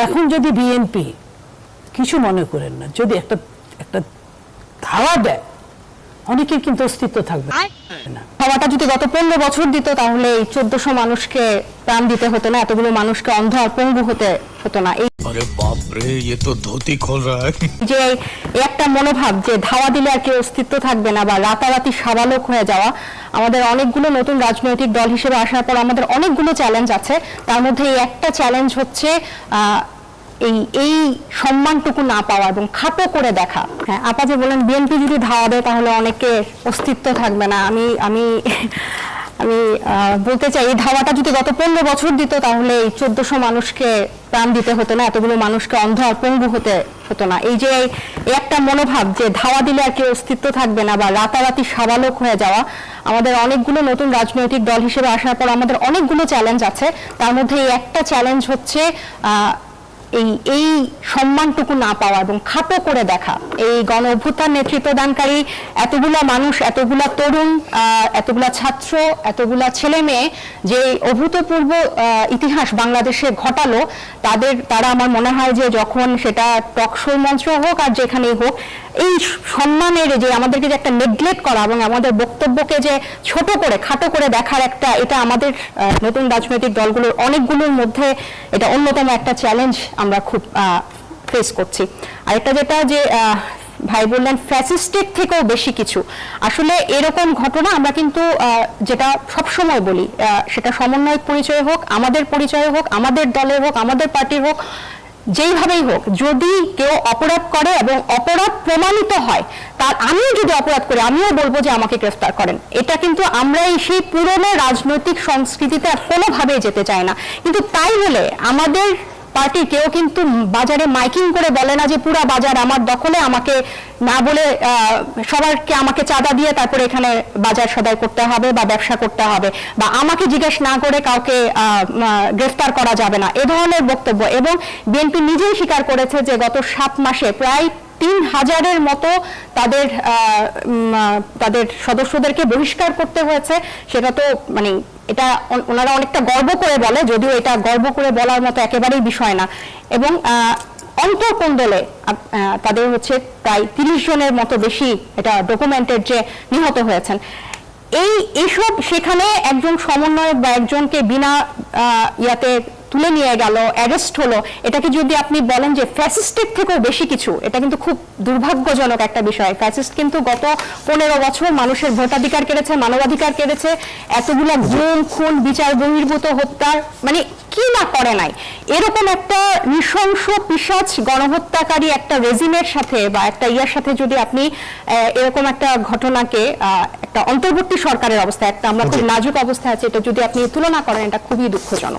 এখন যদি বিএনপি কিছু মনে করেন না, যদি একটা একটা ধাওয়া দেয়, অনেকের কিন্তু অস্তিত্ব থাকবে না। ধাওয়াটা যদি গত 15 বছর দিত তাহলে এই 1400 মানুষকে প্রাণ দিতে হতো না, এতগুলো মানুষকে অন্ধ আর পঙ্গু হতে হতো না। এই अरे बाप रे, ये तो धोती खोल रहा है। যে একটা মনোভাব যে ধাওয়া দিলে আর কেউ অস্তিত্ব থাকবে না বা রাতারাতি সাবালক হয়ে যাওয়া, আমাদের অনেকগুলো নতুন রাজনৈতিক দল হিসেবে আসার পর আমাদের অনেকগুলো চ্যালেঞ্জ আছে। তার মধ্যে এই একটা চ্যালেঞ্জ হচ্ছে এই সম্মানটুকু না পাওয়া এবং খাটো করে দেখা। হ্যাঁ, আপা যে বলেন বিএনপি যদি ধাওয়া দেয় তাহলে অনেকের অস্তিত্ব থাকবে না, আমি আমি আমি বলতে চাই এই ধাওয়াটা যদি গত 15 বছর দিত তাহলে এই 1400 মানুষকে প্রাণ দিতে হতো না, এতগুলো মানুষকে অন্ধ আর পঙ্গু হতে হতো না। এই যে একটা মনোভাব যে ধাওয়া দিলে আর কেউ অস্তিত্ব থাকবে না বা রাতারাতি সাবালক হয়ে যাওয়া, আমাদের অনেকগুলো নতুন রাজনৈতিক দল হিসেবে আসার পর আমাদের অনেকগুলো চ্যালেঞ্জ আছে। তার মধ্যে এই একটা চ্যালেঞ্জ হচ্ছে এই সম্মানটুকু না পাওয়া এবং খাটো করে দেখা। এই গণ অভ্যুত্থান নেতৃত্বদানকারী এতগুলা মানুষ, এতগুলা তরুণ, এতগুলা ছাত্র, এতগুলা ছেলে মেয়ে যে অভূতপূর্ব ইতিহাস বাংলাদেশে ঘটালো, তারা আমার মনে হয় যে যখন সেটা টকশো মঞ্চ হোক আর যেখানেই হোক, এই সম্মানের যে আমাদেরকে যে একটা নেগলেক্ট করা এবং আমাদের বক্তব্যকে যে ছোট করে খাটো করে দেখার একটা, এটা আমাদের নতুন রাজনৈতিক দলগুলোর অনেকগুলোর মধ্যে এটা অন্যতম একটা চ্যালেঞ্জ আমরা খুব ফেস করছি। আরেকটা যেটা যে ভাই বললেন ফ্যাসিস্টের থেকেও বেশি কিছু, আসলে এরকম ঘটনা আমরা কিন্তু যেটা সবসময় বলি, সেটা সমন্বয়ক পরিচয় হোক, আমাদের পরিচয় হোক, আমাদের দলের হোক, আমাদের পার্টির হোক, যেইভাবেই হোক, যদি কেউ অপরাধ করে এবং অপরাধ প্রমাণিত হয়, তার আমিও যদি অপরাধ করি আমিও বলবো যে আমাকে গ্রেফতার করেন। এটা কিন্তু আমরা সেই পুরনো রাজনৈতিক সংস্কৃতিতে আর কোনোভাবেই যেতে চাই না। কিন্তু তাই বলে আমাদের পার্টি কেউ কিন্তু বাজারে মাইকিং করে বলে না যে পুরা বাজার আমার দখলে, আমাকে না বলে সবাইকে আমাকে চাঁদা দিয়ে তারপরে এখানে বাজার সদাই করতে হবে বা ব্যবসা করতে হবে, বা আমাকে জিজ্ঞেস না করে কাউকে গ্রেফতার করা যাবে না, এ ধরনের বক্তব্য। এবং বিএনপি নিজেই স্বীকার করেছে যে গত 7 মাসে প্রায় 3000-এর মতো তাদের সদস্যদেরকে বহিষ্কার করতে হয়েছে। সেটা তো মানে এটা ওনারা অনেকটা গর্ব করে বলে, যদিও এটা গর্ব করে বলার মতো একেবারেই বিষয় না। এবং অন্তর্কোন্দলে তাদের হচ্ছে প্রায় 30 জনের মতো বেশি, এটা ডকুমেন্টেড, যে নিহত হয়েছেন। এইসব সেখানে একজন সমন্বয়ক বা একজনকে বিনা ইয়াতে তুলে নিয়ে গেল, অ্যারেস্ট হলো, এটাকে যদি আপনি বলেন যে ফ্যাসিস্টের থেকেও বেশি কিছু, এটা কিন্তু খুব দুর্ভাগ্যজনক একটা বিষয়। ফ্যাসিস্ট কিন্তু গত 15 বছর মানুষের ভোটাধিকার কেড়েছে, মানবাধিকার কেড়েছে, এতগুলো গুম খুন বিচার বহির্ভূত হত্যা, মানে কি না করে নাই। এরকম একটা নৃশংস পিশাচ গণহত্যাকারী একটা রেজিমের সাথে বা একটা ইয়ার সাথে যদি আপনি এরকম একটা ঘটনাকে একটা অন্তর্বর্তী সরকারের অবস্থা, একটা আমরা খুব নাজুক অবস্থায় আছে, এটা যদি আপনি তুলনা করেন, এটা খুবই দুঃখজনক।